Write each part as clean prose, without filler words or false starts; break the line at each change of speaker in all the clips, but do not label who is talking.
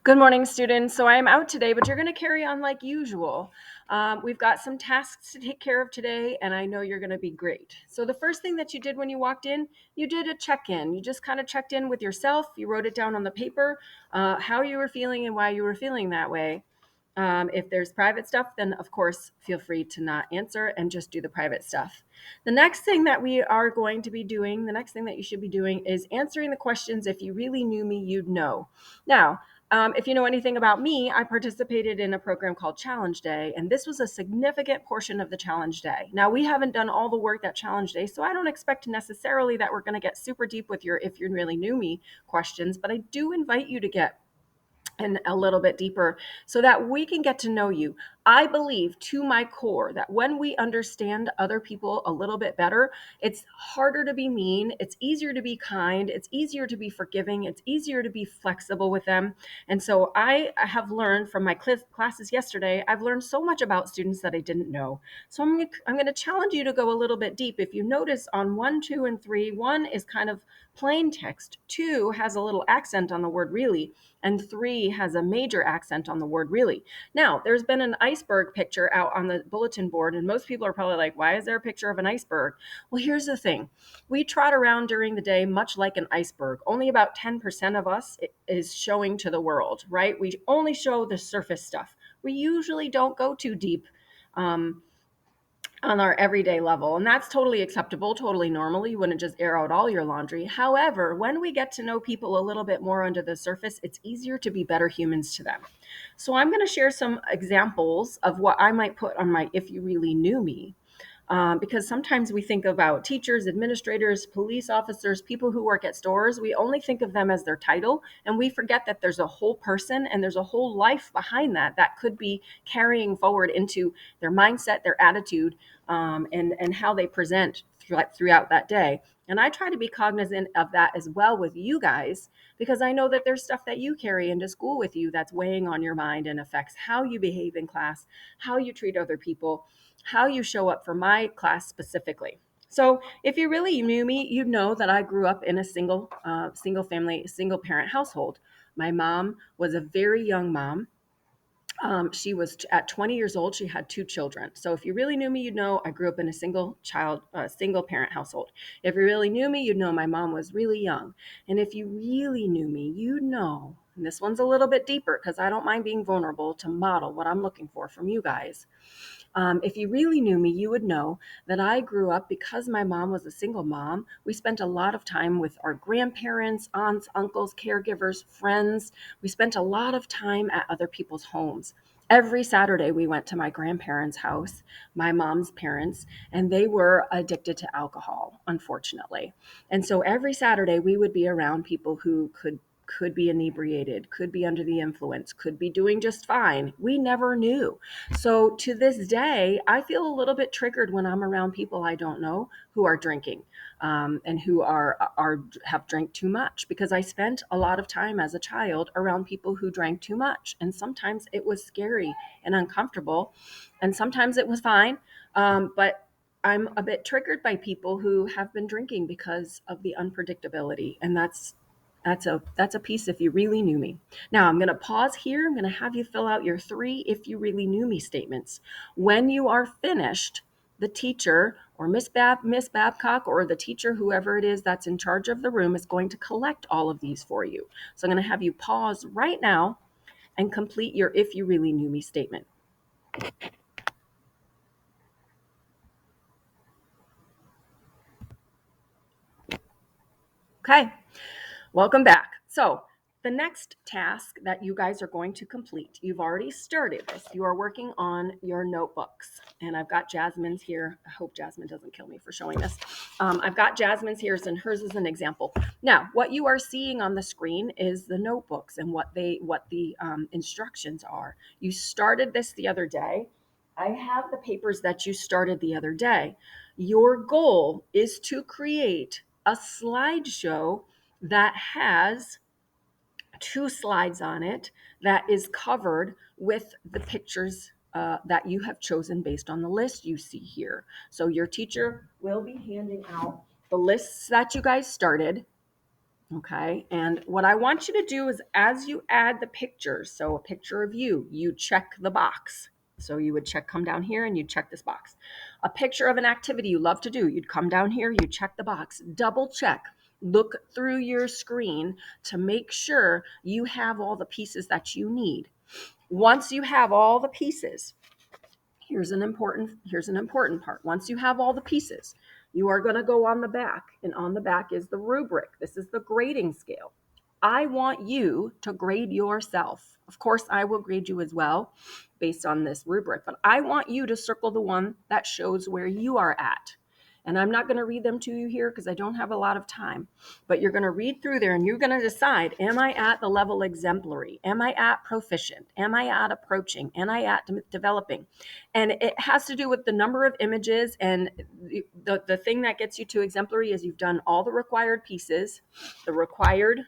Good morning, students. So I am out today, but you're going to carry on like usual. We've got some tasks to take care of today, and I know you're going to be great. So the first thing that you did when you walked in, you did a check-in. You just kind of checked in with yourself. You wrote it down on the paper, how you were feeling and why you were feeling that way. If there's private stuff, then of course, feel free to not answer and just do the private stuff. The next thing that we are going to be doing, the next thing that you should be doing is answering the questions. If you really knew me, you'd know. Now, if you know anything about me, I participated in a program called Challenge Day, and this was a significant portion of the Challenge Day. Now, we haven't done all the work that Challenge Day, so I don't expect necessarily that we're going to get super deep with your if you really knew me questions, but I do invite you to get and a little bit deeper so that we can get to know you. I believe to my core that when we understand other people a little bit better, it's harder to be mean, it's easier to be kind, it's easier to be forgiving, it's easier to be flexible with them. And so I have learned from my classes yesterday, I've learned so much about students that I didn't know. So I'm going to challenge you to go a little bit deep. If you notice on 1, 2, and 3, 1 is kind of plain text, 2 has a little accent on the word really, and 3 has a major accent on the word really. Now, there's been an iceberg picture out on the bulletin board, and most people are probably like, why is there a picture of an iceberg? Well, here's the thing. We trot around during the day much like an iceberg. Only about 10% of us is showing to the world, right? We only show the surface stuff. We usually don't go too deep. On our everyday level. And that's totally acceptable, totally normal. You wouldn't just air out all your laundry. However, when we get to know people a little bit more under the surface, it's easier to be better humans to them. So I'm going to share some examples of what I might put on my if you really knew me. Because sometimes we think about teachers, administrators, police officers, people who work at stores. We only think of them as their title, and we forget that there's a whole person and there's a whole life behind that could be carrying forward into their mindset, their attitude, and how they present throughout that day. And I try to be cognizant of that as well with you guys, because I know that there's stuff that you carry into school with you that's weighing on your mind and affects how you behave in class, how you treat other people, how you show up for my class specifically. So if you really knew me, you'd know that I grew up in a single family, single parent household. My mom was a very young mom. She was at 20 years old. She had two children. So if you really knew me, you'd know I grew up in a single parent household. If you really knew me, you'd know my mom was really young. And if you really knew me, you'd know, and this one's a little bit deeper because I don't mind being vulnerable to model what I'm looking for from you guys. If you really knew me, you would know that I grew up because my mom was a single mom. We spent a lot of time with our grandparents, aunts, uncles, caregivers, friends. We spent a lot of time at other people's homes. Every Saturday, we went to my grandparents' house, my mom's parents, and they were addicted to alcohol, unfortunately. And so every Saturday, we would be around people who could be inebriated, could be under the influence, could be doing just fine. We never knew. So to this day, I feel a little bit triggered when I'm around people I don't know who are drinking, and who are have drank too much, because I spent a lot of time as a child around people who drank too much, and sometimes it was scary and uncomfortable, and sometimes it was fine, but I'm a bit triggered by people who have been drinking because of the unpredictability, and that's a piece if you really knew me. Now I'm going to pause here. I'm going to have you fill out your 3 if you really knew me statements. When you are finished, the teacher or Miss Babcock or the teacher, whoever it is that's in charge of the room, is going to collect all of these for you. So I'm going to have you pause right now and complete your if you really knew me statement. Okay. Welcome back. So, the next task that you guys are going to complete, you've already started this. You are working on your notebooks. And I've got Jasmine's here. I hope Jasmine doesn't kill me for showing this. I've got Jasmine's here, and hers is an example. Now, what you are seeing on the screen is the notebooks and what the instructions are. You started this the other day. I have the papers that you started the other day. Your goal is to create a slideshow that has 2 slides on it that is covered with the pictures that you have chosen based on the list you see here. So your teacher will be handing out the lists that you guys started. Okay. And what I want you to do is as you add the pictures, so a picture of you, you check the box. So you would come down here and you check this box. A picture of an activity you love to do, you'd come down here, you check the box, double check, look through your screen to make sure you have all the pieces that you need. Once you have all the pieces, here's an important part. Once you have all the pieces, you are going to go on the back, and on the back is the rubric. This is the grading scale. I want you to grade yourself. Of course, I will grade you as well based on this rubric, but I want you to circle the one that shows where you are at. And I'm not going to read them to you here because I don't have a lot of time, but you're going to read through there and you're going to decide, am I at the level exemplary? Am I at proficient? Am I at approaching? Am I at developing? And it has to do with the number of images. And the thing that gets you to exemplary is you've done all the required pieces, the required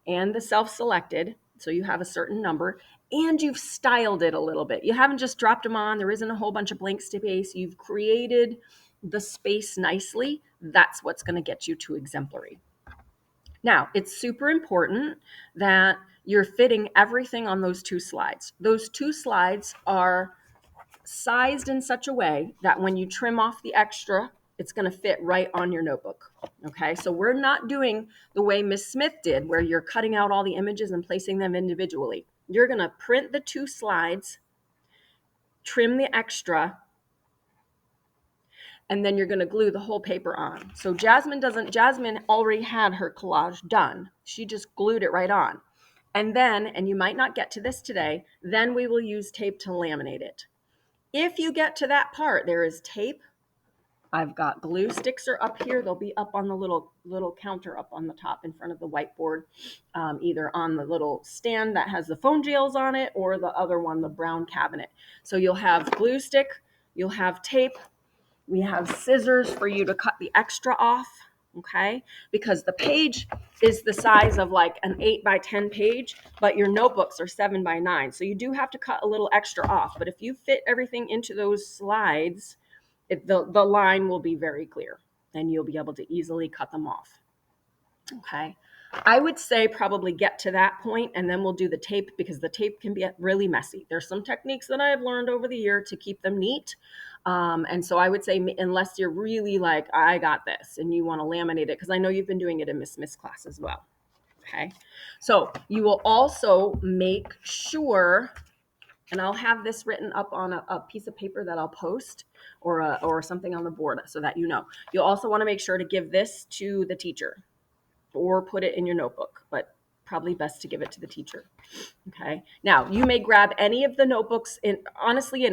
and the self-selected. So you have a certain number and you've styled it a little bit. You haven't just dropped them on. There isn't a whole bunch of blank space. You've created the space nicely. That's what's going to get you to exemplary. Now, it's super important that you're fitting everything on those two slides. Those two slides are sized in such a way that when you trim off the extra, it's going to fit right on your notebook. Okay, so we're not doing the way Miss Smith did, where you're cutting out all the images and placing them individually. You're going to print the two slides, trim the extra, and then you're going to glue the whole paper on. So Jasmine already had her collage done. She just glued it right on. And then, and you might not get to this today, then we will use tape to laminate it. If you get to that part, there is tape. I've got glue sticks are up here. They'll be up on the little counter up on the top in front of the whiteboard, either on the little stand that has the phone jails on it or the other one, the brown cabinet. So you'll have glue stick, you'll have tape. We have scissors for you to cut the extra off, okay? Because the page is the size of like an 8 by 10 page, but your notebooks are 7 by 9. So you do have to cut a little extra off. But if you fit everything into those slides, the line will be very clear and you'll be able to easily cut them off. Okay. I would say probably get to that point and then we'll do the tape because the tape can be really messy. There's some techniques that I've learned over the year to keep them neat. And so I would say, unless you're really like, I got this and you want to laminate it, because I know you've been doing it in Miss Smith's class as well. Okay. So you will also make sure, and I'll have this written up on a piece of paper that I'll post or something on the board so that you know. You'll also want to make sure to give this to the teacher or put it in your notebook, but probably best to give it to the teacher. Okay. Now you may grab any of the notebooks in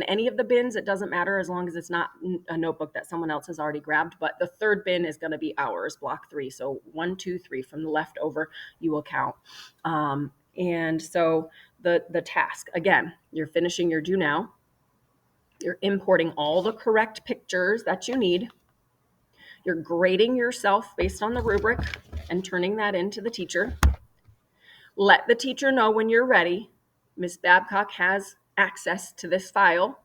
any of the bins. It doesn't matter as long as it's not a notebook that someone else has already grabbed, but the third bin is going to be ours, block 3. So 1, 2, 3 from the left over, you will count. And so the task, again, you're finishing your do now. You're importing all the correct pictures that you need. You're grading yourself based on the rubric and turning that into the teacher. Let the teacher know when you're ready. Miss Babcock has access to this file,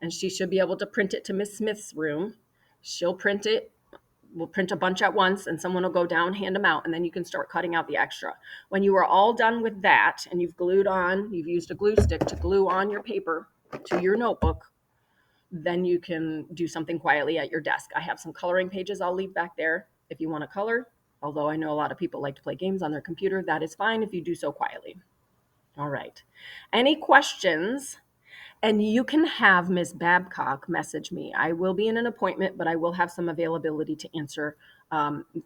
and she should be able to print it to Miss Smith's room. She'll print it. We'll print a bunch at once, and someone will go down, hand them out, and then you can start cutting out the extra. When you are all done with that, and you've used a glue stick to glue on your paper to your notebook, then you can do something quietly at your desk. I have some coloring pages I'll leave back there if you want to color. Although I know a lot of people like to play games on their computer, that is fine if you do so quietly. All right. Any questions? And you can have Ms. Babcock message me. I will be in an appointment, but I will have some availability to answer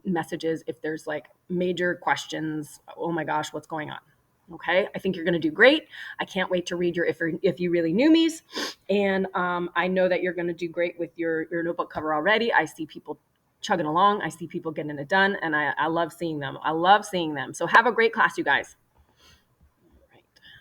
messages if there's like major questions. Oh my gosh, what's going on? Okay, I think you're going to do great. I can't wait to read your if you really knew me's, and I know that you're going to do great with your notebook cover already. I see people chugging along. I see people getting it done, and I love seeing them. I love seeing them. So have a great class, you guys.